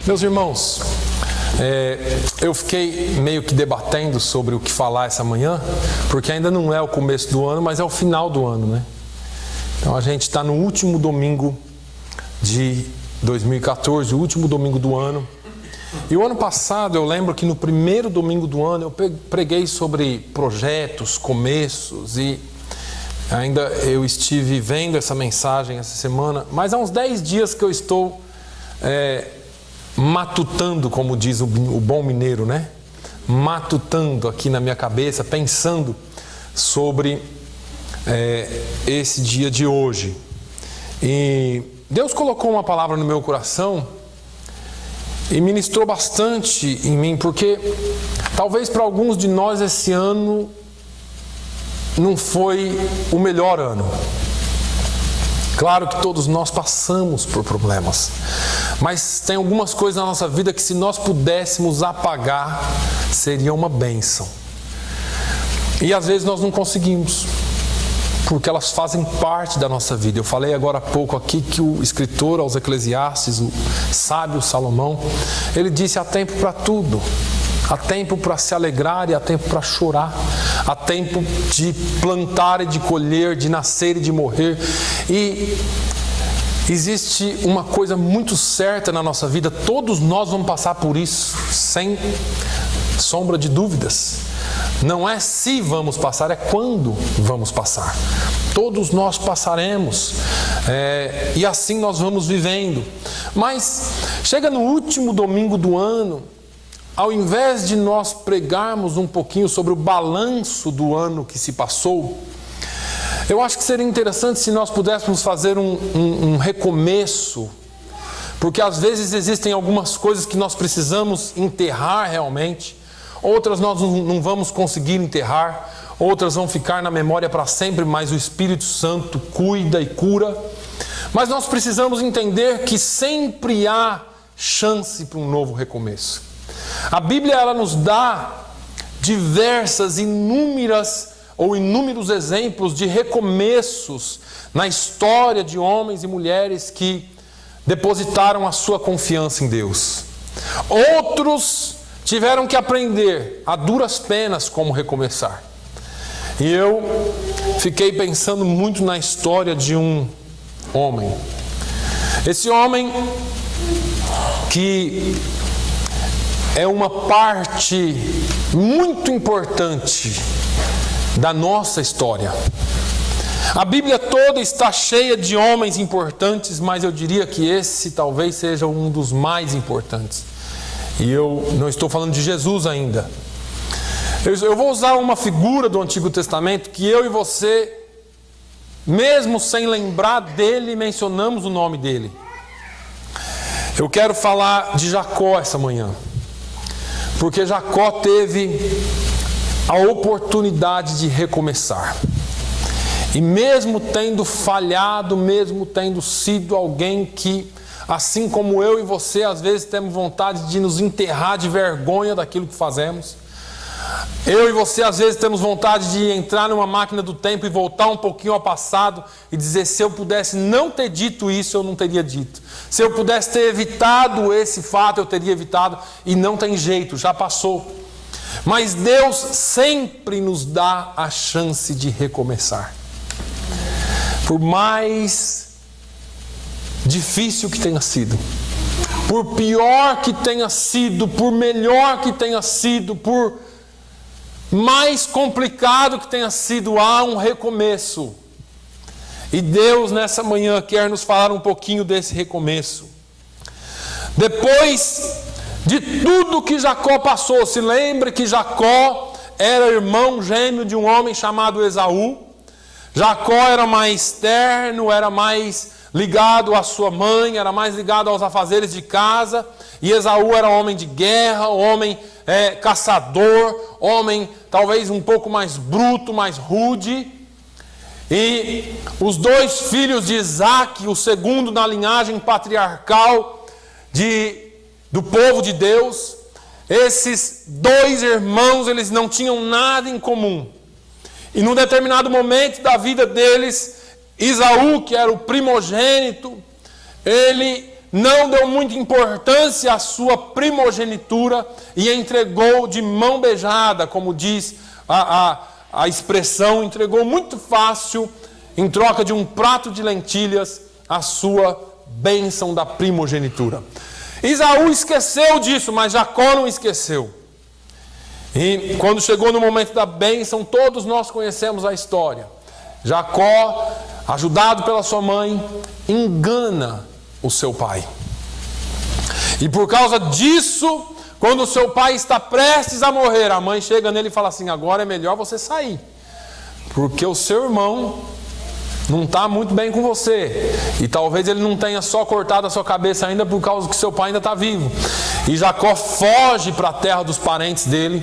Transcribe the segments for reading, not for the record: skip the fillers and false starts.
Meus irmãos, eu fiquei meio que debatendo sobre o que falar essa manhã, porque ainda não é o começo do ano, mas é o final do ano, né? Então a gente está no último domingo de 2014, o último domingo do ano. E o ano passado eu lembro que no primeiro domingo do ano eu preguei sobre projetos, começos, e ainda eu estive vendo essa mensagem essa semana, mas há uns 10 dias que eu estou matutando, como diz o bom mineiro, né? Matutando aqui na minha cabeça, pensando sobre esse dia de hoje. E Deus colocou uma palavra no meu coração e ministrou bastante em mim, porque talvez para alguns de nós esse ano não foi o melhor ano. Claro que todos nós passamos por problemas, mas tem algumas coisas na nossa vida que, se nós pudéssemos apagar, seria uma bênção. E às vezes nós não conseguimos, porque elas fazem parte da nossa vida. Eu falei agora há pouco aqui que o escritor aos Eclesiastes, o sábio Salomão, ele disse: há tempo para tudo. Há tempo para se alegrar e há tempo para chorar. Há tempo de plantar e de colher, de nascer e de morrer. E existe uma coisa muito certa na nossa vida: todos nós vamos passar por isso, sem sombra de dúvidas. Não é se vamos passar, é quando vamos passar. Todos nós passaremos, e assim nós vamos vivendo. Mas chega no último domingo do ano, ao invés de nós pregarmos um pouquinho sobre o balanço do ano que se passou, eu acho que seria interessante se nós pudéssemos fazer um recomeço, porque às vezes existem algumas coisas que nós precisamos enterrar realmente, outras nós não vamos conseguir enterrar, outras vão ficar na memória para sempre, mas o Espírito Santo cuida e cura. Mas nós precisamos entender que sempre há chance para um novo recomeço. A Bíblia, ela nos dá inúmeros exemplos de recomeços na história de homens e mulheres que depositaram a sua confiança em Deus. Outros tiveram que aprender a duras penas como recomeçar. E eu fiquei pensando muito na história de um homem. Esse homem que é uma parte muito importante da nossa história. A Bíblia toda está cheia de homens importantes, mas eu diria que esse talvez seja um dos mais importantes. E eu não estou falando de Jesus ainda. Eu vou usar uma figura do Antigo Testamento que eu e você, mesmo sem lembrar dele, mencionamos o nome dele. Eu quero falar de Jacó essa manhã, porque Jacó teve a oportunidade de recomeçar. E mesmo tendo falhado, mesmo tendo sido alguém que, assim como eu e você, às vezes temos vontade de nos enterrar de vergonha daquilo que fazemos. Eu e você, às vezes, temos vontade de entrar numa máquina do tempo e voltar um pouquinho ao passado e dizer: se eu pudesse não ter dito isso, eu não teria dito. Se eu pudesse ter evitado esse fato, eu teria evitado. E não tem jeito, já passou. Mas Deus sempre nos dá a chance de recomeçar. Por mais difícil que tenha sido, por pior que tenha sido, por melhor que tenha sido, por mais complicado que tenha sido, há um recomeço. E Deus nessa manhã quer nos falar um pouquinho desse recomeço. Depois de tudo que Jacó passou, se lembre que Jacó era irmão gêmeo de um homem chamado Esaú. Jacó era mais terno, era mais ligado à sua mãe, era mais ligado aos afazeres de casa. E Esaú era homem de guerra, homem caçador, homem talvez um pouco mais bruto, mais rude. E os dois filhos de Isaac, o segundo na linhagem patriarcal do povo de Deus, esses dois irmãos, eles não tinham nada em comum. E num determinado momento da vida deles, Esaú, que era o primogênito, ele não deu muita importância à sua primogenitura e entregou de mão beijada, como diz a expressão, entregou muito fácil, em troca de um prato de lentilhas, a sua bênção da primogenitura. Esaú esqueceu disso, mas Jacó não esqueceu. E quando chegou no momento da bênção, todos nós conhecemos a história. Jacó, ajudado pela sua mãe, engana o seu pai. E por causa disso, quando o seu pai está prestes a morrer, a mãe chega nele e fala assim: agora é melhor você sair, porque o seu irmão não está muito bem com você, e talvez ele não tenha só cortado a sua cabeça ainda por causa que seu pai ainda está vivo. E Jacó foge para a terra dos parentes dele,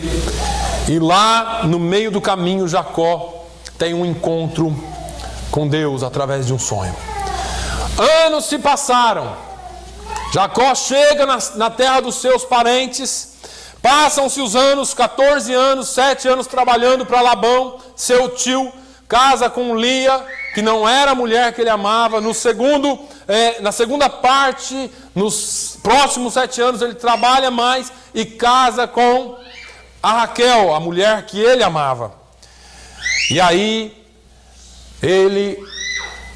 e lá no meio do caminho Jacó tem um encontro com Deus através de um sonho. Anos se passaram, Jacó chega na terra dos seus parentes, passam-se os anos, 14 anos, 7 anos trabalhando para Labão, seu tio, casa com Lia, que não era a mulher que ele amava. Na segunda parte, nos próximos 7 anos, ele trabalha mais e casa com a Raquel, a mulher que ele amava. E aí, ele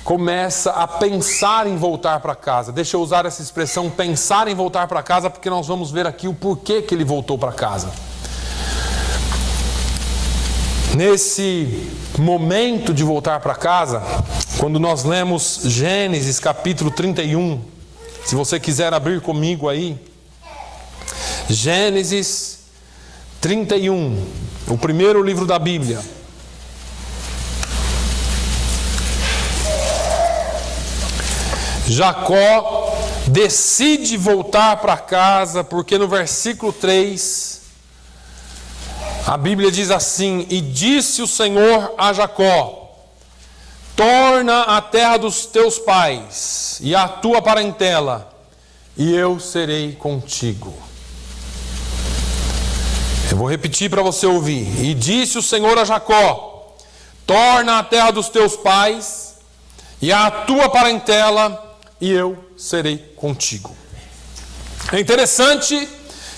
começa a pensar em voltar para casa. Deixa eu usar essa expressão, pensar em voltar para casa, porque nós vamos ver aqui o porquê que ele voltou para casa. Nesse momento de voltar para casa, quando nós lemos Gênesis capítulo 31, se você quiser abrir comigo aí, Gênesis 31, o primeiro livro da Bíblia. Jacó decide voltar para casa, porque no versículo 3, a Bíblia diz assim: e disse o Senhor a Jacó: torna a terra dos teus pais e a tua parentela, e eu serei contigo. Eu vou repetir para você ouvir. E disse o Senhor a Jacó: torna a terra dos teus pais e a tua parentela, e eu serei contigo. É interessante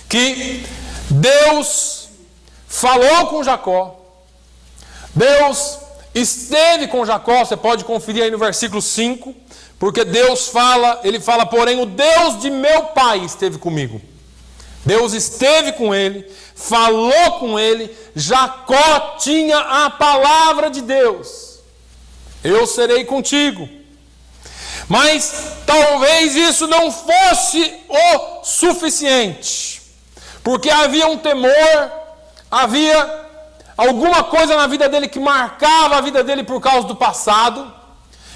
que Deus falou com Jacó. Deus esteve com Jacó. Você pode conferir aí no versículo 5, porque Deus fala, ele fala: porém o Deus de meu pai esteve comigo. Deus esteve com ele, falou com ele. Jacó tinha a palavra de Deus: eu serei contigo. Mas talvez isso não fosse o suficiente, porque havia um temor, havia alguma coisa na vida dele que marcava a vida dele por causa do passado,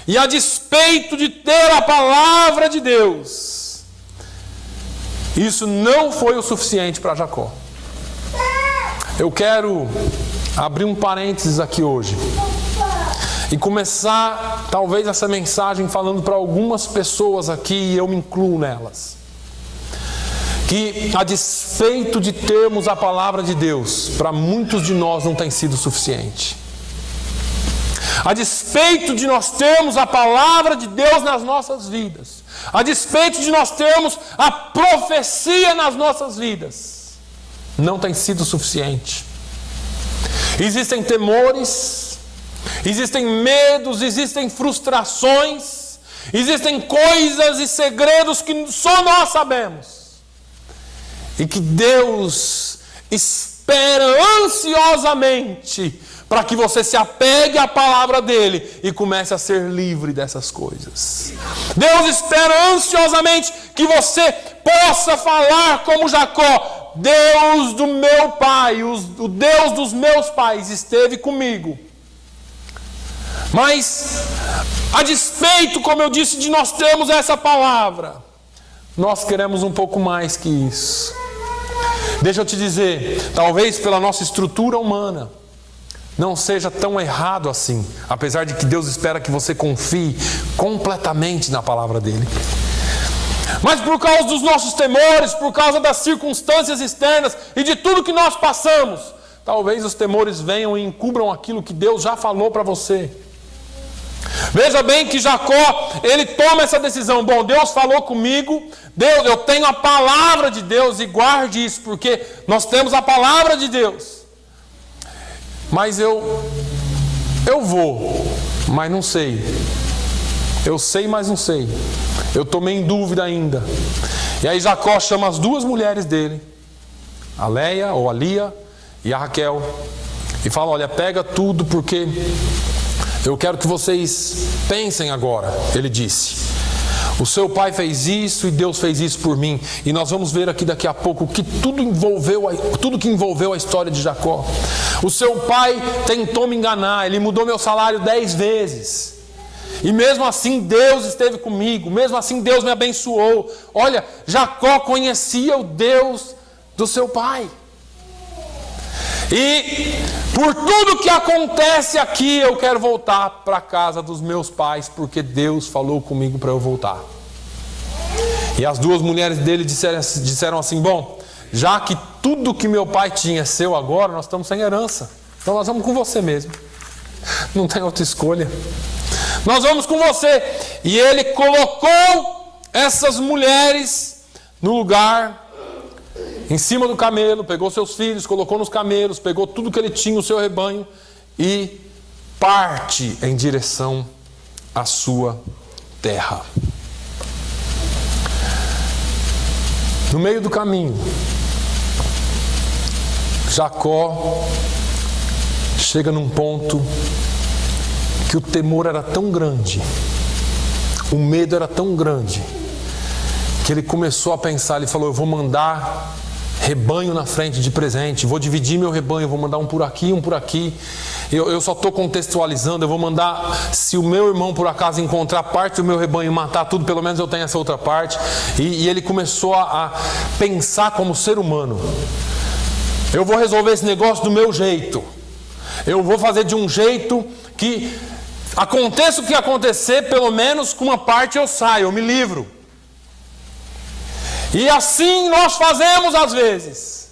e a despeito de ter a palavra de Deus, isso não foi o suficiente para Jacó. Eu quero abrir um parênteses aqui hoje e começar talvez essa mensagem falando para algumas pessoas aqui, e eu me incluo nelas, que a despeito de termos a palavra de Deus, para muitos de nós não tem sido suficiente. A despeito de nós termos a palavra de Deus nas nossas vidas, a despeito de nós termos a profecia nas nossas vidas, não tem sido suficiente. Existem temores, existem medos, existem frustrações, existem coisas e segredos que só nós sabemos, e que Deus espera ansiosamente para que você se apegue à palavra dele e comece a ser livre dessas coisas. Deus espera ansiosamente que você possa falar como Jacó: Deus do meu pai, o Deus dos meus pais esteve comigo. Mas, a despeito, como eu disse, de nós termos essa palavra, nós queremos um pouco mais que isso. Deixa eu te dizer, talvez pela nossa estrutura humana, não seja tão errado assim, apesar de que Deus espera que você confie completamente na palavra dele. Mas por causa dos nossos temores, por causa das circunstâncias externas e de tudo que nós passamos, talvez os temores venham e encubram aquilo que Deus já falou para você. Veja bem que Jacó, ele toma essa decisão. Bom, Deus falou comigo, Deus, eu tenho a palavra de Deus, e guarde isso, porque nós temos a palavra de Deus. Mas eu vou, mas não sei. Eu sei, mas não sei. Eu estou meio em dúvida ainda. E aí Jacó chama as duas mulheres dele, a Leia ou a Lia e a Raquel, e fala: olha, pega tudo, porque eu quero que vocês pensem agora. Ele disse: o seu pai fez isso e Deus fez isso por mim. E nós vamos ver aqui daqui a pouco que tudo que envolveu a história de Jacó. O seu pai tentou me enganar, ele mudou meu salário 10 vezes. E mesmo assim Deus esteve comigo, mesmo assim Deus me abençoou. Olha, Jacó conhecia o Deus do seu pai. E por tudo que acontece aqui, eu quero voltar para a casa dos meus pais, porque Deus falou comigo para eu voltar. E as duas mulheres dele disseram assim: bom, já que tudo que meu pai tinha é seu agora, nós estamos sem herança, então nós vamos com você mesmo, não tem outra escolha, nós vamos com você. E ele colocou essas mulheres no lugar, em cima do camelo, pegou seus filhos, colocou nos camelos, pegou tudo que ele tinha, o seu rebanho, e parte em direção à sua terra. No meio do caminho, Jacó chega num ponto que o temor era tão grande, o medo era tão grande, que ele começou a pensar. Ele falou: eu vou mandar rebanho na frente de presente, vou dividir meu rebanho, vou mandar um por aqui, um por aqui. Eu só estou contextualizando. Eu vou mandar, se o meu irmão por acaso encontrar parte do meu rebanho e matar tudo, pelo menos eu tenho essa outra parte. E ele começou a pensar como ser humano: eu vou resolver esse negócio do meu jeito, eu vou fazer de um jeito que aconteça o que acontecer, pelo menos com uma parte eu saio, eu me livro. E assim nós fazemos às vezes.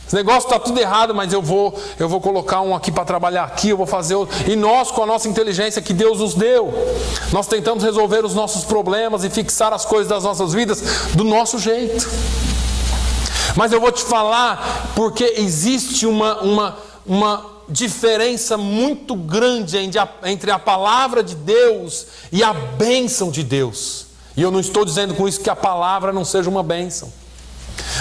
Esse negócio está tudo errado, mas eu vou colocar um aqui para trabalhar aqui, eu vou fazer outro. E nós, com a nossa inteligência que Deus nos deu, nós tentamos resolver os nossos problemas e fixar as coisas das nossas vidas do nosso jeito. Mas eu vou te falar, porque existe uma diferença muito grande entre a palavra de Deus e a bênção de Deus. E eu não estou dizendo com isso que a palavra não seja uma bênção.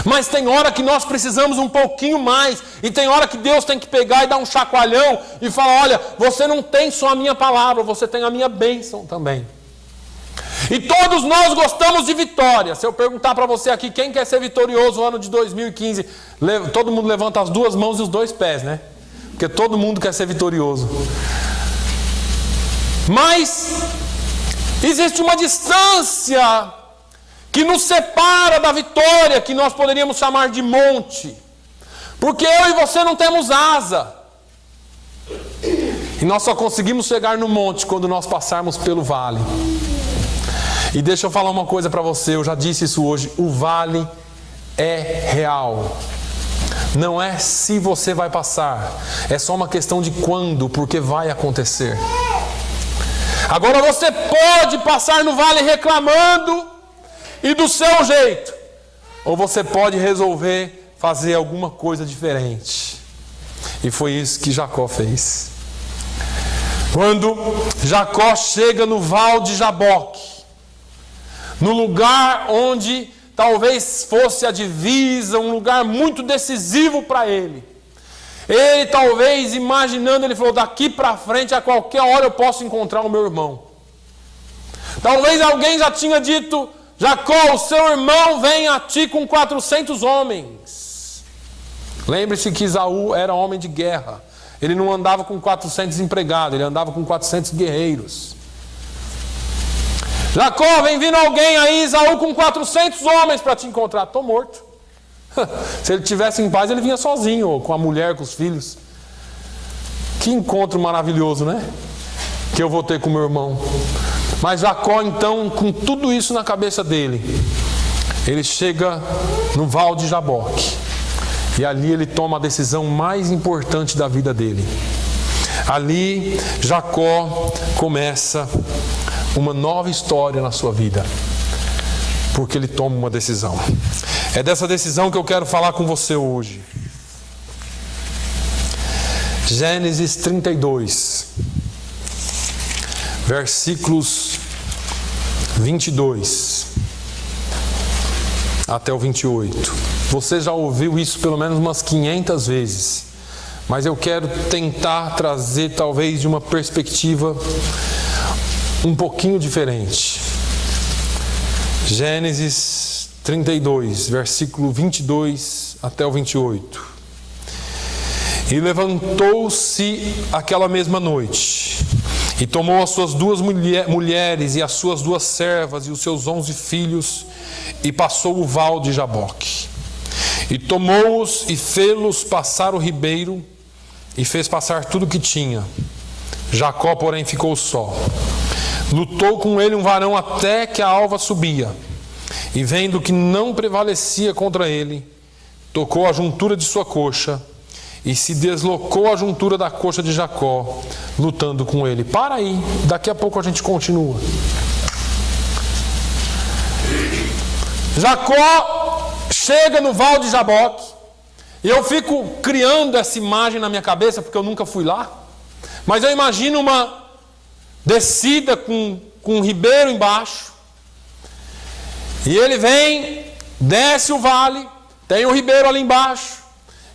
Mas tem hora que nós precisamos um pouquinho mais. E tem hora que Deus tem que pegar e dar um chacoalhão e falar: olha, você não tem só a minha palavra, você tem a minha bênção também. E todos nós gostamos de vitória. Se eu perguntar para você aqui, quem quer ser vitorioso no ano de 2015, todo mundo levanta as duas mãos e os dois pés, né? Porque todo mundo quer ser vitorioso. Mas existe uma distância que nos separa da vitória, que nós poderíamos chamar de monte. Porque eu e você não temos asa. E nós só conseguimos chegar no monte quando nós passarmos pelo vale. E deixa eu falar uma coisa para você, eu já disse isso hoje: o vale é real. Não é se você vai passar, é só uma questão de quando, porque vai acontecer. Agora você pode passar no vale reclamando e do seu jeito, ou você pode resolver fazer alguma coisa diferente. E foi isso que Jacó fez. Quando Jacó chega no Val de Jaboque, no lugar onde talvez fosse a divisa, um lugar muito decisivo para ele. Ele talvez imaginando, ele falou: daqui para frente, a qualquer hora eu posso encontrar o meu irmão. Talvez alguém já tinha dito: Jacó, o seu irmão vem a ti com 400 homens. Lembre-se que Esaú era homem de guerra. Ele não andava com 400 empregados, ele andava com 400 guerreiros. Jacó, vem vindo alguém aí, Esaú, com 400 homens para te encontrar. Estou morto. Se ele estivesse em paz, ele vinha sozinho, ou com a mulher, com os filhos. Que encontro maravilhoso, né? Que eu vou ter com meu irmão. Mas Jacó, então, com tudo isso na cabeça dele, ele chega no Val de Jaboque. E ali ele toma a decisão mais importante da vida dele. Ali, Jacó começa uma nova história na sua vida, porque ele toma uma decisão. É dessa decisão que eu quero falar com você hoje. Gênesis 32, versículos 22 até o 28. Você já ouviu isso pelo menos umas 500 vezes, mas eu quero tentar trazer talvez de uma perspectiva um pouquinho diferente. Gênesis 32, versículo 22 até o 28. E levantou-se aquela mesma noite, e tomou as suas 2 mulheres e as suas 2 servas e os seus 11 filhos, e passou o val de Jaboque. E tomou-os e fê-los passar o ribeiro, e fez passar tudo o que tinha. Jacó, porém, ficou só. Lutou com ele um varão até que a alva subia, e vendo que não prevalecia contra ele, tocou a juntura de sua coxa, e se deslocou a juntura da coxa de Jacó, lutando com ele. Para aí, daqui a pouco a gente continua. Jacó chega no val de Jaboque, e eu fico criando essa imagem na minha cabeça, porque eu nunca fui lá, mas eu imagino uma descida com um ribeiro embaixo, e ele vem, desce o vale, tem o ribeiro ali embaixo,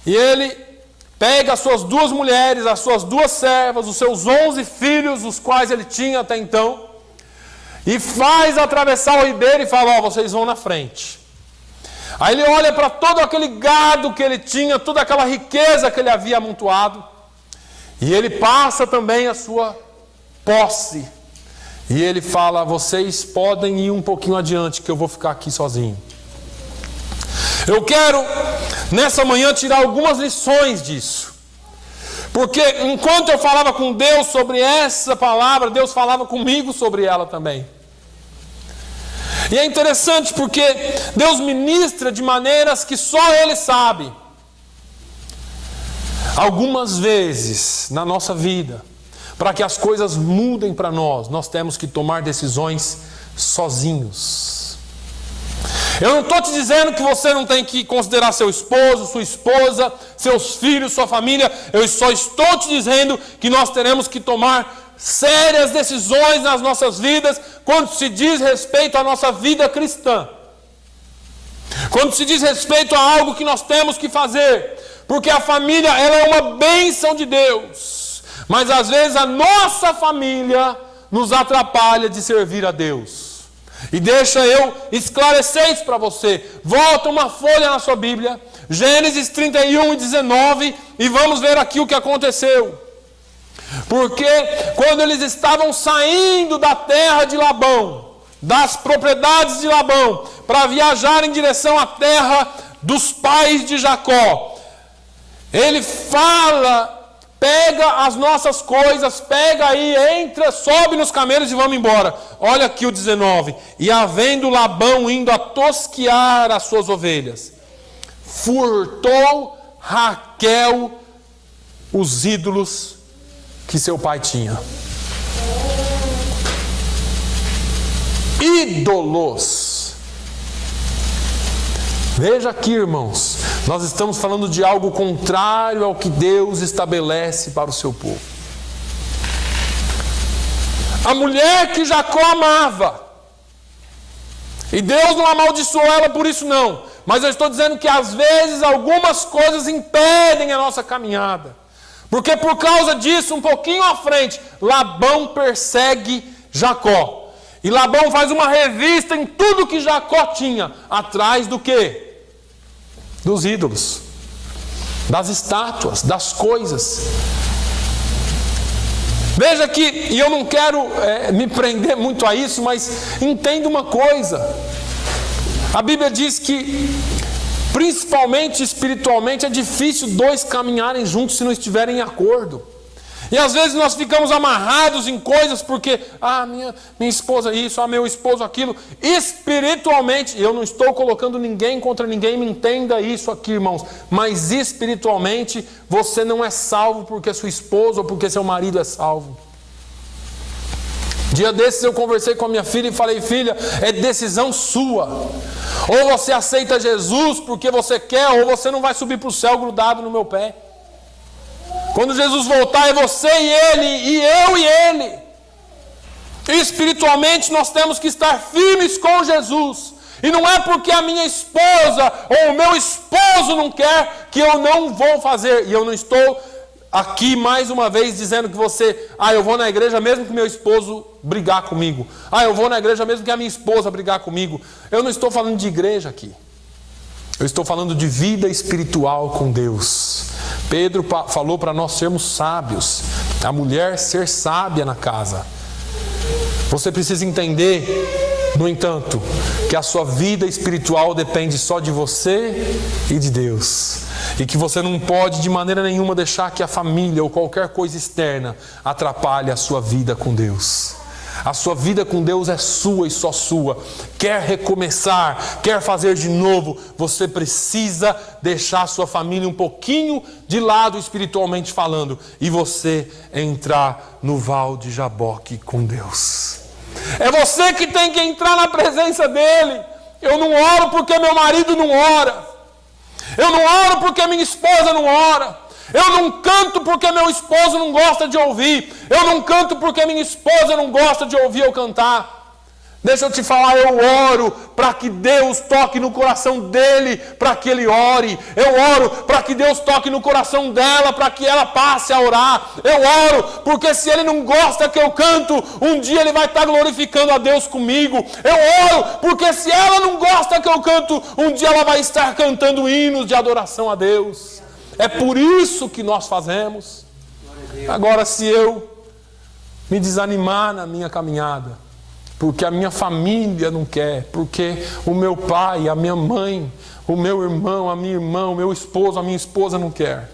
e ele pega as suas 2 mulheres, as suas 2 servas, os seus 11 filhos, os quais ele tinha até então, e faz atravessar o ribeiro e fala: ó, vocês vão na frente. Aí ele olha para todo aquele gado que ele tinha, toda aquela riqueza que ele havia amontoado, e ele passa também a sua posse, e ele fala: vocês podem ir um pouquinho adiante, que eu vou ficar aqui sozinho. Eu quero, nessa manhã, tirar algumas lições disso, porque enquanto eu falava com Deus sobre essa palavra, Deus falava comigo sobre ela também. E é interessante porque Deus ministra de maneiras que só Ele sabe. Algumas vezes na nossa vida, para que as coisas mudem para nós temos que tomar decisões sozinhos. Eu não estou te dizendo que você não tem que considerar seu esposo, sua esposa, seus filhos, sua família. Eu só estou te dizendo que nós teremos que tomar sérias decisões nas nossas vidas quando se diz respeito à nossa vida cristã. Quando se diz respeito a algo que nós temos que fazer. Porque a família, ela é uma bênção de Deus. Mas às vezes a nossa família nos atrapalha de servir a Deus. E deixa eu esclarecer isso para você. Volta uma folha na sua Bíblia, Gênesis 31 e 19, e vamos ver aqui o que aconteceu. Porque quando eles estavam saindo da terra de Labão, das propriedades de Labão, para viajar em direção à terra dos pais de Jacó, ele fala: pega as nossas coisas, pega aí, entra, sobe nos camelos e vamos embora. Olha aqui o 19. E havendo Labão indo a tosquear as suas ovelhas, furtou Raquel os ídolos que seu pai tinha. Ídolos. Veja aqui, irmãos, nós estamos falando de algo contrário ao que Deus estabelece para o seu povo. A mulher que Jacó amava, e Deus não amaldiçoou ela por isso não, mas eu estou dizendo que às vezes algumas coisas impedem a nossa caminhada, porque por causa disso, um pouquinho à frente, Labão persegue Jacó, e Labão faz uma revista em tudo que Jacó tinha, atrás do quê? Dos ídolos, das estátuas, das coisas. Veja que, e eu não quero me prender muito a isso, mas entenda uma coisa. A Bíblia diz que, principalmente espiritualmente, é difícil 2 caminharem juntos se não estiverem em acordo. E às vezes nós ficamos amarrados em coisas porque, minha esposa isso, meu esposo aquilo. Espiritualmente, eu não estou colocando ninguém contra ninguém, me entenda isso aqui, irmãos. Mas espiritualmente, você não é salvo porque sua esposa ou porque seu marido é salvo. Dia desses eu conversei com a minha filha e falei: filha, é decisão sua. Ou você aceita Jesus porque você quer, ou você não vai subir para o céu grudado no meu pé. Quando Jesus voltar, é você e ele, e eu e ele. E espiritualmente nós temos que estar firmes com Jesus. E não é porque a minha esposa ou o meu esposo não quer que eu não vou fazer. E eu não estou aqui mais uma vez dizendo que você, eu vou na igreja mesmo que meu esposo brigar comigo. Eu vou na igreja mesmo que a minha esposa brigar comigo. Eu não estou falando de igreja aqui. Eu estou falando de vida espiritual com Deus. Pedro falou para nós sermos sábios. A mulher ser sábia na casa. Você precisa entender, no entanto, que a sua vida espiritual depende só de você e de Deus. E que você não pode de maneira nenhuma deixar que a família ou qualquer coisa externa atrapalhe a sua vida com Deus. A sua vida com Deus é sua e só sua. Quer recomeçar, quer fazer de novo, você precisa deixar a sua família um pouquinho de lado espiritualmente falando, e você entrar no Val de Jaboque com Deus. É você que tem que entrar na presença dele. Eu não oro porque meu marido não ora. Eu não oro porque minha esposa não ora. Eu não canto porque meu esposo não gosta de ouvir. Eu não canto porque minha esposa não gosta de ouvir eu cantar. Deixa eu te falar, eu oro para que Deus toque no coração dele, para que ele ore. Eu oro para que Deus toque no coração dela, para que ela passe a orar. Eu oro porque se ele não gosta que eu canto, um dia ele vai estar glorificando a Deus comigo. Eu oro porque se ela não gosta que eu canto, um dia ela vai estar cantando hinos de adoração a Deus. É por isso que nós fazemos. Agora, se eu me desanimar na minha caminhada, porque a minha família não quer, porque o meu pai, a minha mãe, o meu irmão, a minha irmã, o meu esposo, a minha esposa não quer,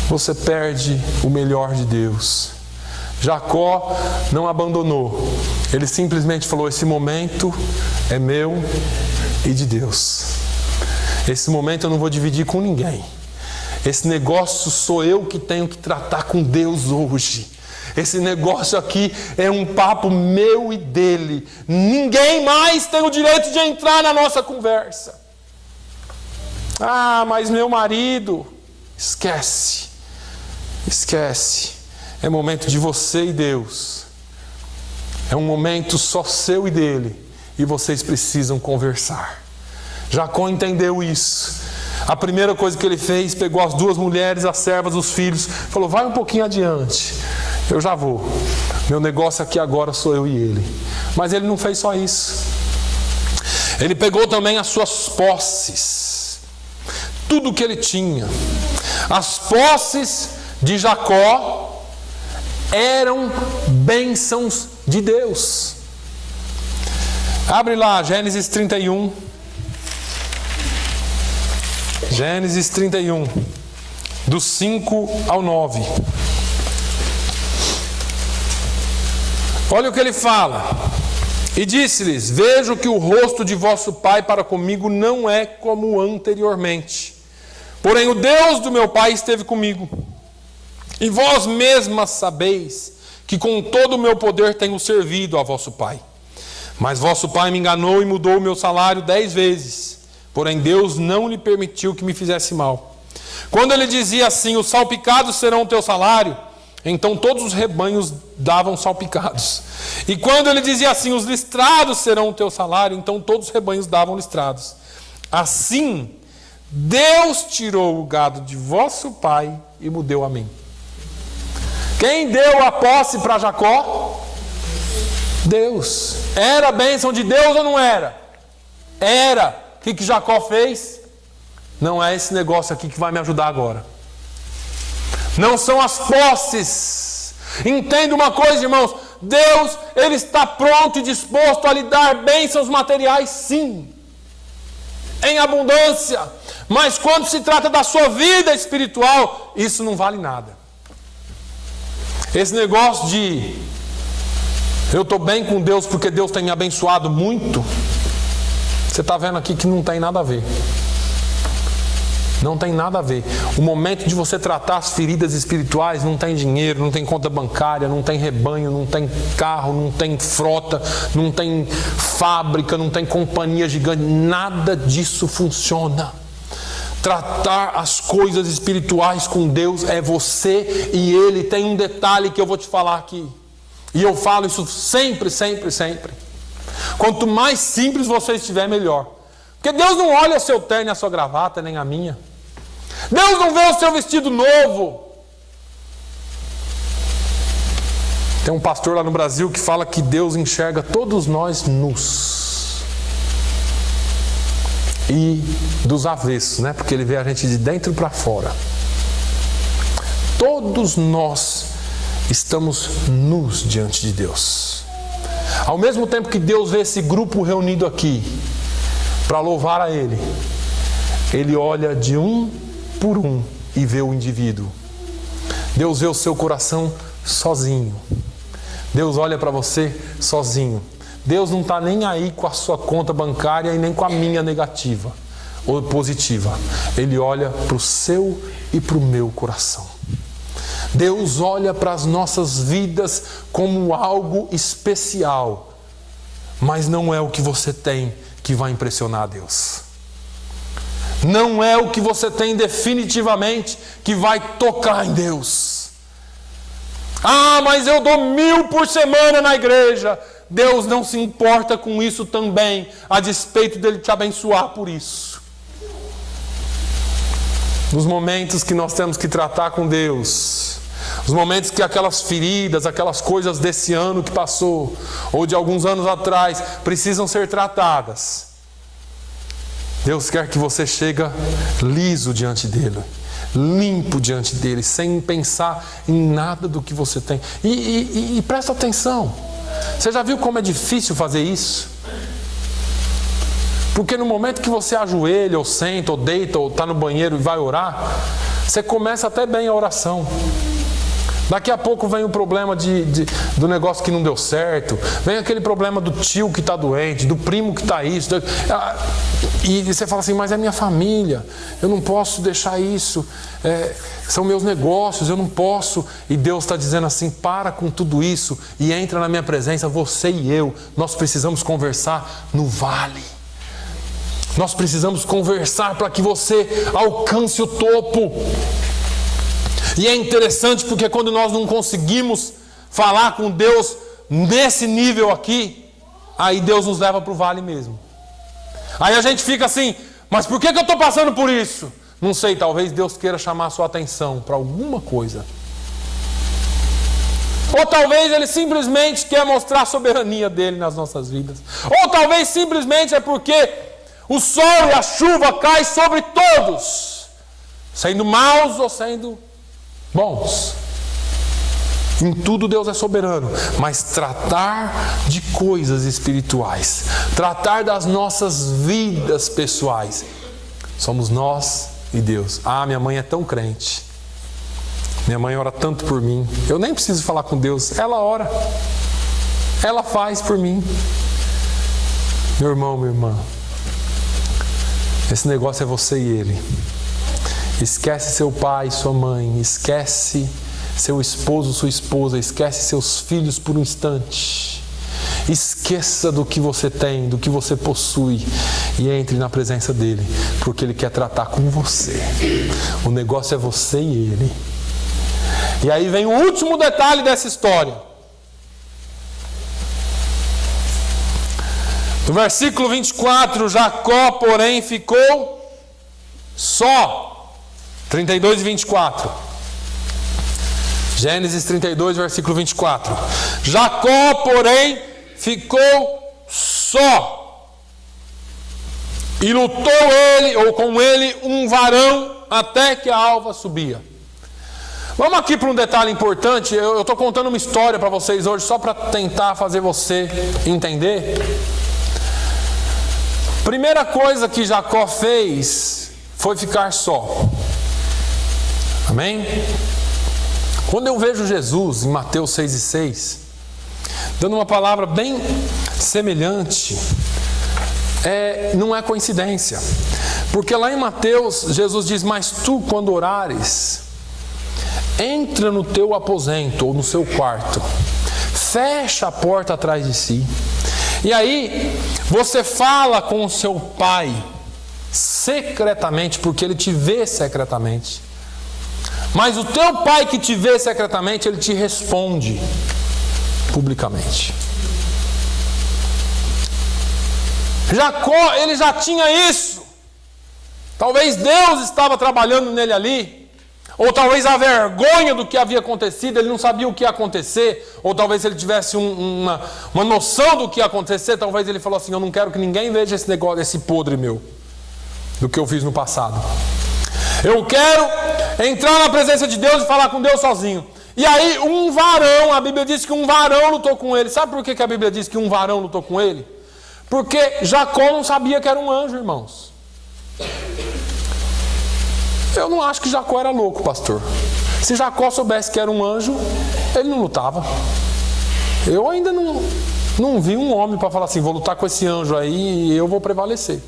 você perde o melhor de Deus. Jacó não abandonou. Ele simplesmente falou: esse momento é meu e de Deus. Esse momento eu não vou dividir com ninguém. Esse negócio sou eu que tenho que tratar com Deus hoje. Esse negócio aqui é um papo meu e dele. Ninguém mais tem o direito de entrar na nossa conversa. Mas meu marido... Esquece. É momento de você e Deus. É um momento só seu e dele. E vocês precisam conversar. Jacó entendeu isso. A primeira coisa que ele fez, pegou as duas mulheres, as servas, os filhos, falou: vai um pouquinho adiante, eu já vou. Meu negócio aqui agora sou eu e ele. Mas ele não fez só isso. Ele pegou também as suas posses, tudo que ele tinha. As posses de Jacó eram bênçãos de Deus. Abre lá, Gênesis 31. Gênesis 31, do 5 ao 9. Olha o que ele fala. E disse-lhes: vejo que o rosto de vosso pai para comigo não é como anteriormente. Porém o Deus do meu pai esteve comigo. E vós mesmas sabeis que com todo o meu poder tenho servido a vosso pai. Mas vosso pai me enganou e mudou o meu salário 10 vezes. Porém Deus não lhe permitiu que me fizesse mal. Quando ele dizia assim: os salpicados serão o teu salário, então todos os rebanhos davam salpicados. E quando ele dizia assim: os listrados serão o teu salário, então todos os rebanhos davam listrados. Assim, Deus tirou o gado de vosso pai e me deu a mim. Quem deu a posse para Jacó? Deus. Era a bênção de Deus ou não era? Era. O que Jacó fez? Não é esse negócio aqui que vai me ajudar agora. Não são as posses. Entenda uma coisa, irmãos. Deus, Ele está pronto e disposto a lhe dar bênçãos materiais, sim, em abundância. Mas quando se trata da sua vida espiritual, isso não vale nada. Esse negócio de eu estou bem com Deus porque Deus tem me abençoado muito, você está vendo aqui que não tem nada a ver. Não tem nada a ver. O momento de você tratar as feridas espirituais, não tem dinheiro, não tem conta bancária, não tem rebanho, não tem carro, não tem frota, não tem fábrica, não tem companhia gigante, nada disso funciona. Tratar as coisas espirituais com Deus é você e Ele. Tem um detalhe que eu vou te falar aqui, e eu falo isso sempre, sempre, sempre. Quanto mais simples você estiver, melhor. Porque Deus não olha o seu terno e a sua gravata, nem a minha. Deus não vê o seu vestido novo. Tem um pastor lá no Brasil que fala que Deus enxerga todos nós nus. E dos avessos, né? Porque Ele vê a gente de dentro para fora. Todos nós estamos nus diante de Deus. Ao mesmo tempo que Deus vê esse grupo reunido aqui para louvar a Ele, Ele olha de um por um e vê o indivíduo. Deus vê o seu coração sozinho. Deus olha para você sozinho. Deus não está nem aí com a sua conta bancária e nem com a minha negativa ou positiva. Ele olha para o seu e para o meu coração. Deus olha para as nossas vidas como algo especial, mas não é o que você tem que vai impressionar a Deus. Não é o que você tem definitivamente que vai tocar em Deus. Ah, mas eu dou 1000 por semana na igreja. Deus não se importa com isso também, a despeito dele te abençoar por isso. Nos momentos que nós temos que tratar com Deus, os momentos que aquelas feridas, aquelas coisas desse ano que passou, ou de alguns anos atrás, precisam ser tratadas, Deus quer que você chegue liso diante dele, limpo diante dele, sem pensar em nada do que você tem. E presta atenção, você já viu como é difícil fazer isso? Porque no momento que você ajoelha, ou senta, ou deita, ou está no banheiro e vai orar, você começa até bem a oração. Daqui a pouco vem o problema do negócio que não deu certo, vem aquele problema do tio que está doente, do primo que está isso. E você fala assim, mas é minha família, eu não posso deixar isso, são meus negócios, eu não posso. E Deus está dizendo assim, para com tudo isso e entra na minha presença, você e eu, nós precisamos conversar no vale. Nós precisamos conversar para que você alcance o topo. E é interessante porque quando nós não conseguimos falar com Deus nesse nível aqui, aí Deus nos leva para o vale mesmo. Aí a gente fica assim, mas por que eu estou passando por isso? Não sei, talvez Deus queira chamar a sua atenção para alguma coisa. Ou talvez Ele simplesmente quer mostrar a soberania dEle nas nossas vidas. Ou talvez simplesmente é porque o sol e a chuva caem sobre todos, sendo maus ou sendo bons. Em tudo Deus é soberano, mas tratar de coisas espirituais, tratar das nossas vidas pessoais, somos nós e Deus. Ah, minha mãe é tão crente, minha mãe ora tanto por mim, eu nem preciso falar com Deus, ela ora, ela faz por mim. Meu irmão, minha irmã, esse negócio é você e Ele. Esquece seu pai, sua mãe, esquece seu esposo, sua esposa, esquece seus filhos por um instante. Esqueça do que você tem, do que você possui e entre na presença dEle, porque Ele quer tratar com você. O negócio é você e Ele. E aí vem o último detalhe dessa história. No versículo 24, Jacó, porém, ficou só. 32 e 24. Gênesis 32, versículo 24. Jacó, porém, ficou só. E lutou ele, ou com ele, um varão, até que a alva subia. Vamos aqui para um detalhe importante. Eu estou contando uma história para vocês hoje, só para tentar fazer você entender. Primeira coisa que Jacó fez foi ficar só. Amém? Quando eu vejo Jesus em Mateus 6,6, dando uma palavra bem semelhante, não é coincidência. Porque lá em Mateus, Jesus diz: mas tu, quando orares, entra no teu aposento ou no seu quarto, fecha a porta atrás de si, e aí você fala com o seu pai secretamente, porque ele te vê secretamente. Mas o teu pai que te vê secretamente, ele te responde publicamente. Jacó, ele já tinha isso. Talvez Deus estava trabalhando nele ali, ou talvez a vergonha do que havia acontecido, ele não sabia o que ia acontecer, ou talvez ele tivesse uma noção do que ia acontecer. Talvez ele falou assim: eu não quero que ninguém veja esse negócio, esse podre meu, do que eu fiz no passado. Eu quero entrar na presença de Deus e falar com Deus sozinho. E aí um varão, a Bíblia diz que um varão lutou com ele. Sabe por que a Bíblia diz que um varão lutou com ele? Porque Jacó não sabia que era um anjo, irmãos. Eu não acho que Jacó era louco, pastor. Se Jacó soubesse que era um anjo, ele não lutava. Eu ainda não vi um homem para falar assim: vou lutar com esse anjo aí e eu vou prevalecer.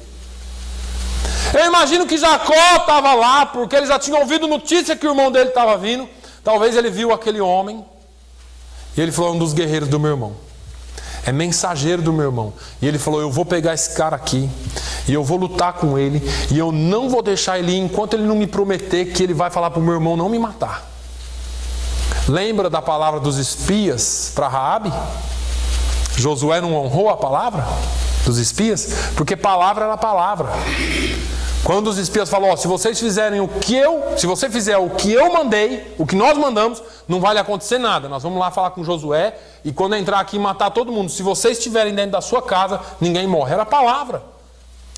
Eu imagino que Jacó estava lá porque ele já tinha ouvido notícia que o irmão dele estava vindo. Talvez ele viu aquele homem e ele falou: é um dos guerreiros do meu irmão, é mensageiro do meu irmão. E ele falou: eu vou pegar esse cara aqui e eu vou lutar com ele, e eu não vou deixar ele ir enquanto ele não me prometer que ele vai falar para o meu irmão não me matar. Lembra da palavra dos espias para Raabe? Josué não honrou a palavra dos espias? Porque palavra era palavra. Quando os espias falaram: se vocês fizerem se você fizer o que eu mandei, o que nós mandamos, não vai acontecer nada. Nós vamos lá falar com Josué, e quando entrar aqui matar todo mundo. Se vocês estiverem dentro da sua casa, ninguém morre. Era a palavra.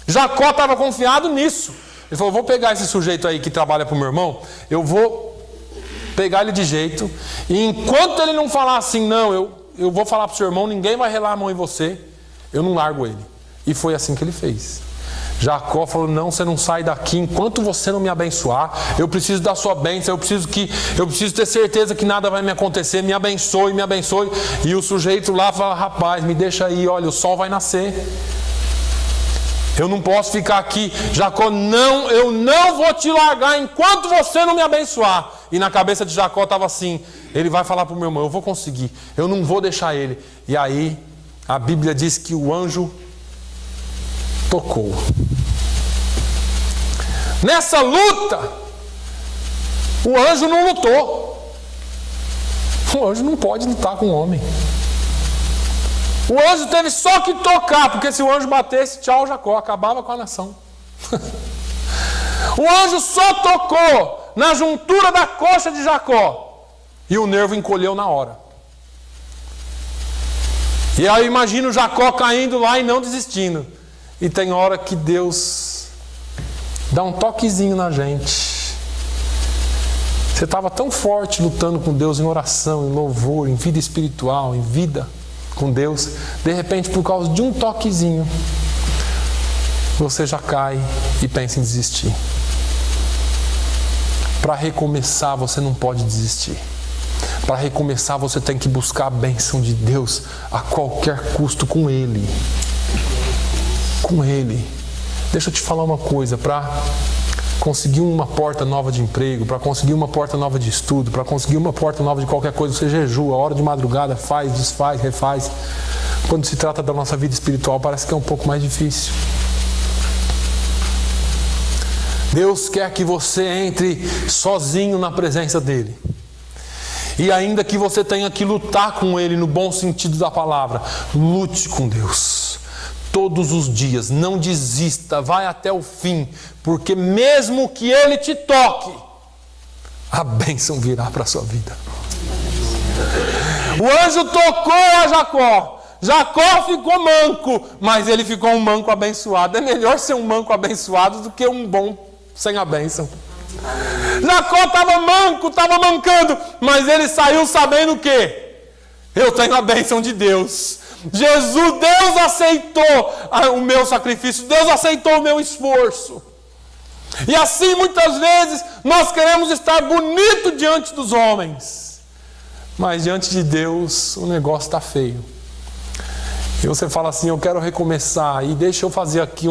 Jacó estava confiado nisso. Ele falou: vou pegar esse sujeito aí que trabalha para o meu irmão, eu vou pegar ele de jeito, e enquanto ele não falar assim: não, eu vou falar para o seu irmão, ninguém vai relar a mão em você, eu não largo ele. E foi assim que ele fez. Jacó falou: não, você não sai daqui enquanto você não me abençoar. Eu preciso da sua bênção, eu preciso ter certeza que nada vai me acontecer. Me abençoe, me abençoe. E o sujeito lá fala: rapaz, me deixa aí, olha, o sol vai nascer, eu não posso ficar aqui. Jacó: não, eu não vou te largar enquanto você não me abençoar. E na cabeça de Jacó estava assim: ele vai falar para o meu irmão, eu vou conseguir, eu não vou deixar ele. E aí a Bíblia diz que o anjo tocou. Nessa luta, o anjo não lutou. O anjo não pode lutar com o homem. O anjo teve só que tocar, porque se o anjo batesse, tchau, Jacó, acabava com a nação. O anjo só tocou na juntura da coxa de Jacó, e o nervo encolheu na hora. E aí eu imagino Jacó caindo lá e não desistindo. E tem hora que Deus dá um toquezinho na gente. Você estava tão forte lutando com Deus em oração, em louvor, em vida espiritual, em vida com Deus. De repente, por causa de um toquezinho, você já cai e pensa em desistir. Para recomeçar, você não pode desistir. Para recomeçar, você tem que buscar a bênção de Deus a qualquer custo com Ele. Com Ele. Deixa eu te falar uma coisa: para conseguir uma porta nova de emprego, para conseguir uma porta nova de estudo, para conseguir uma porta nova de qualquer coisa, você jejua, hora de madrugada, faz, desfaz, refaz. Quando se trata da nossa vida espiritual, parece que é um pouco mais difícil. Deus quer que você entre sozinho na presença dEle. E ainda que você tenha que lutar com Ele no bom sentido da palavra, lute com Deus todos os dias, não desista, vai até o fim, porque mesmo que Ele te toque, a bênção virá para a sua vida. O anjo tocou a Jacó, Jacó ficou manco, mas ele ficou um manco abençoado. É melhor ser um manco abençoado do que um bom sem a bênção. Jacó estava manco, estava mancando, mas ele saiu sabendo o quê? Eu tenho a bênção de Deus. Deus aceitou o meu sacrifício, Deus aceitou o meu esforço. E assim muitas vezes nós queremos estar bonito diante dos homens. mas diante de Deus o negócio está feio. E você fala assim, eu quero recomeçar, e deixa eu fazer aqui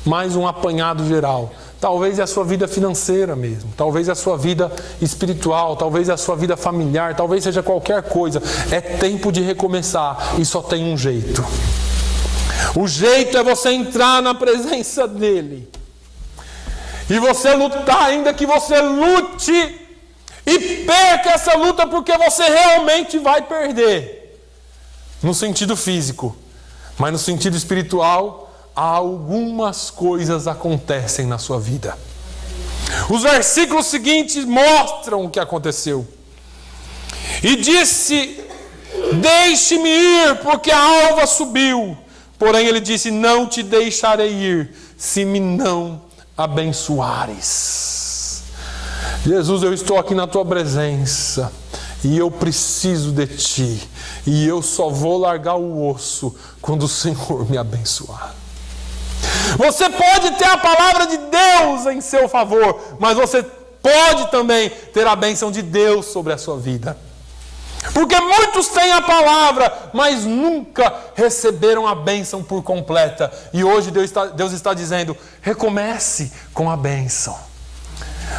mais um apanhado geral. Talvez é a sua vida financeira mesmo, talvez é a sua vida espiritual, talvez é a sua vida familiar, talvez seja qualquer coisa. É tempo de recomeçar e só tem um jeito. O jeito é você entrar na presença dele. E você lutar, ainda que você lute e perca essa luta, porque você realmente vai perder. No sentido físico, mas no sentido espiritual, algumas coisas acontecem na sua vida. Os versículos seguintes mostram o que aconteceu. E disse, deixe-me ir, porque a alva subiu. Porém ele disse, não te deixarei ir, se me não abençoares. Jesus, eu estou aqui na tua presença, e eu preciso de ti, e eu só vou largar o osso quando o Senhor me abençoar. Você pode ter a palavra de Deus em seu favor, mas você pode também ter a bênção de Deus sobre a sua vida. Porque muitos têm a palavra, mas nunca receberam a bênção por completa. E hoje Deus está dizendo, recomece com a bênção.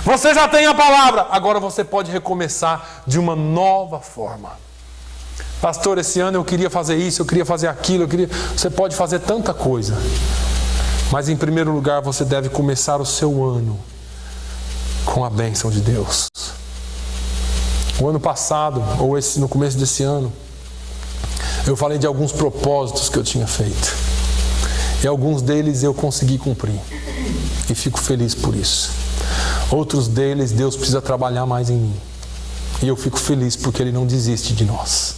Você já tem a palavra, agora você pode recomeçar de uma nova forma. Pastor, esse ano eu queria fazer isso, eu queria fazer aquilo, Você pode fazer tanta coisa. Mas em primeiro lugar você deve começar o seu ano com a bênção de Deus. O ano passado, ou no começo desse ano, eu falei de alguns propósitos que eu tinha feito. E alguns deles eu consegui cumprir. E fico feliz por isso. Outros deles, Deus precisa trabalhar mais em mim. E eu fico feliz porque Ele não desiste de nós.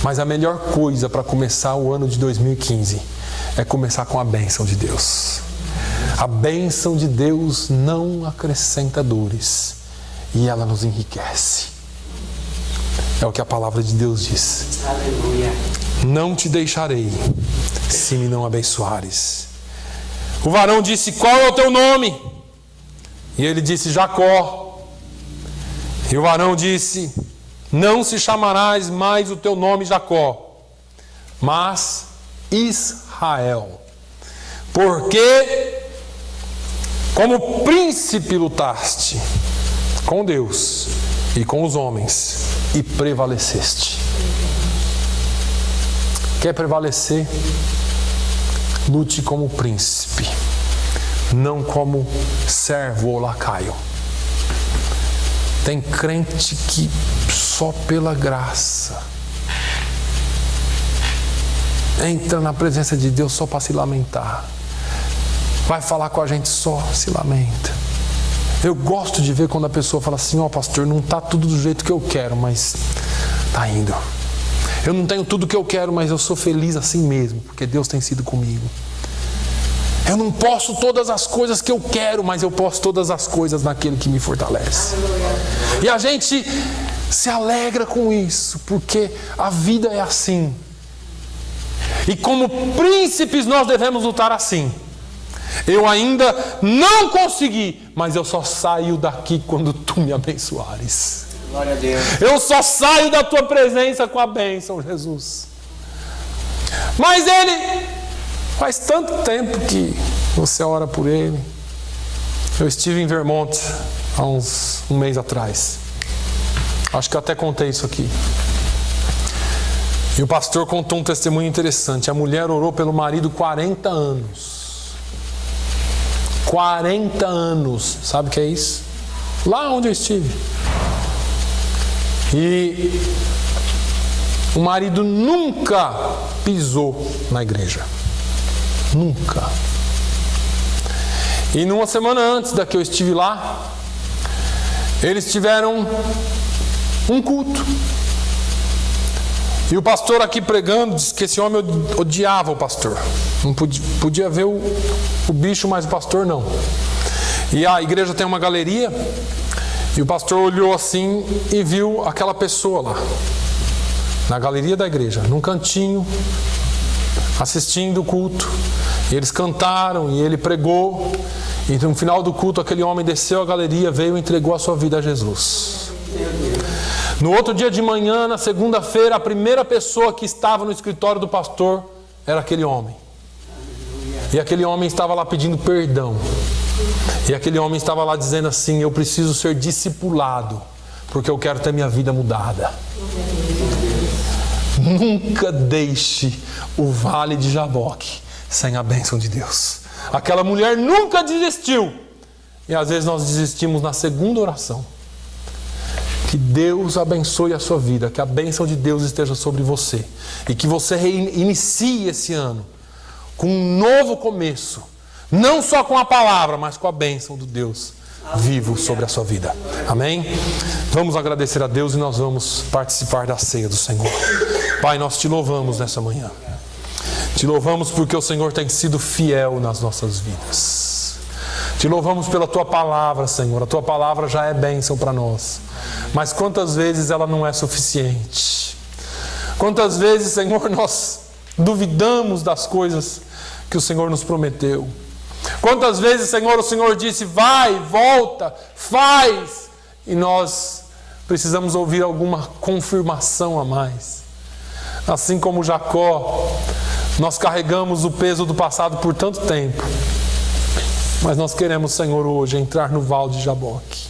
Mas a melhor coisa para começar o ano de 2015 é começar com a bênção de Deus. A bênção de Deus não acrescenta dores. E ela nos enriquece. É o que a palavra de Deus diz. Aleluia. Não te deixarei, se me não abençoares. O varão disse, qual é o teu nome? E ele disse, Jacó. E o varão disse, não se chamarás mais o teu nome Jacó, mas Israel. Porque como príncipe lutaste com Deus e com os homens e prevaleceste. Quer prevalecer? Lute como príncipe, não como servo ou lacaio. Tem crente que só pela graça entra na presença de Deus só para se lamentar. Vai falar com a gente só, se lamenta. Eu gosto de ver quando a pessoa fala assim, ó, pastor, não está tudo do jeito que eu quero, mas está indo. Eu não tenho tudo que eu quero, mas eu sou feliz assim mesmo, porque Deus tem sido comigo. Eu não posso todas as coisas que eu quero, mas eu posso todas as coisas naquele que me fortalece. E a gente se alegra com isso, porque a vida é assim. E como príncipes nós devemos lutar assim. Eu ainda não consegui, mas eu só saio daqui quando tu me abençoares. Glória a Deus. Eu só saio da tua presença com a bênção, Jesus. Mas ele, faz tanto tempo que você ora por ele. Eu estive em Vermont há um mês atrás. Acho que eu até contei isso aqui. E o pastor contou um testemunho interessante. A mulher orou pelo marido 40 anos. 40 anos. Sabe o que é isso? Lá onde eu estive. E o marido nunca pisou na igreja. Nunca. E numa semana antes da que eu estive lá, eles tiveram um culto. E o pastor aqui pregando disse que esse homem odiava o pastor. Não podia ver o bicho, mas o pastor não. E a igreja tem uma galeria. E o pastor olhou assim e viu aquela pessoa lá, na galeria da igreja, num cantinho, assistindo o culto. E eles cantaram e ele pregou. E no final do culto aquele homem desceu a galeria, veio e entregou a sua vida a Jesus. No outro dia de manhã, na segunda-feira, a primeira pessoa que estava no escritório do pastor era aquele homem. E aquele homem estava lá pedindo perdão. E aquele homem estava lá dizendo assim: eu preciso ser discipulado, porque eu quero ter minha vida mudada. Nunca deixe o vale de Jaboque sem a bênção de Deus. Aquela mulher nunca desistiu. E às vezes nós desistimos na segunda oração. Que Deus abençoe a sua vida, que a bênção de Deus esteja sobre você. E que você inicie esse ano com um novo começo. Não só com a palavra, mas com a bênção do Deus vivo sobre a sua vida. Amém? Vamos agradecer a Deus e nós vamos participar da ceia do Senhor. Pai, nós te louvamos nessa manhã. Te louvamos porque o Senhor tem sido fiel nas nossas vidas. Te louvamos pela Tua palavra, Senhor. A Tua palavra já é bênção para nós. Mas quantas vezes ela não é suficiente? Quantas vezes, Senhor, nós duvidamos das coisas que o Senhor nos prometeu? Quantas vezes, Senhor, o Senhor disse: vai, volta, faz, e nós precisamos ouvir alguma confirmação a mais. Assim como Jacó, nós carregamos o peso do passado por tanto tempo, mas nós queremos, Senhor, hoje entrar no Val de Jaboque.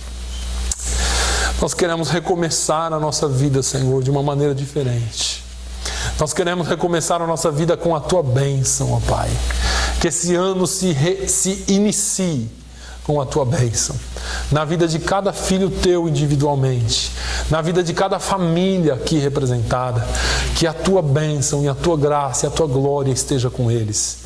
Nós queremos recomeçar a nossa vida, Senhor, de uma maneira diferente. Nós queremos recomeçar a nossa vida com a Tua bênção, ó Pai. Que esse ano se inicie com a Tua bênção. Na vida de cada filho Teu individualmente. Na vida de cada família aqui representada. Que a Tua bênção e a Tua graça e a Tua glória esteja com eles.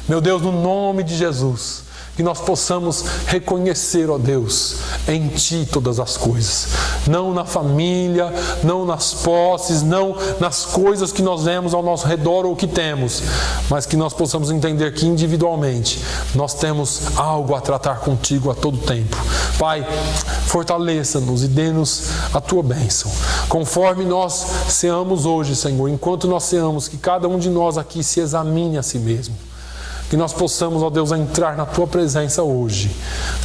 Meu Deus, no nome de Jesus, que nós possamos reconhecer, ó Deus, em Ti todas as coisas. Não na família, não nas posses, não nas coisas que nós vemos ao nosso redor ou que temos, mas que nós possamos entender que individualmente nós temos algo a tratar contigo a todo tempo. Pai, fortaleça-nos e dê-nos a Tua bênção. Conforme nós ceamos hoje, Senhor, enquanto nós ceamos, que cada um de nós aqui se examine a si mesmo. Que nós possamos, ó Deus, entrar na Tua presença hoje,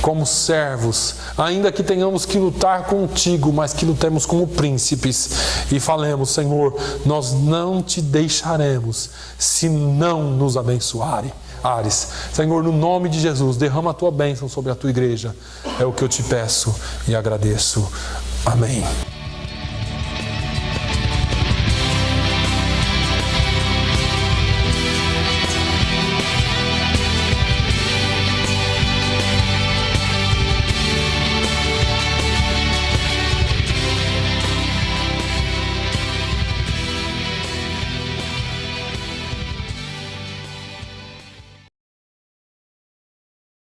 como servos, ainda que tenhamos que lutar contigo, mas que lutemos como príncipes, e falemos: Senhor, nós não Te deixaremos, se não nos abençoares. Senhor, no nome de Jesus, derrama a Tua bênção sobre a Tua igreja, é o que eu Te peço e agradeço. Amém.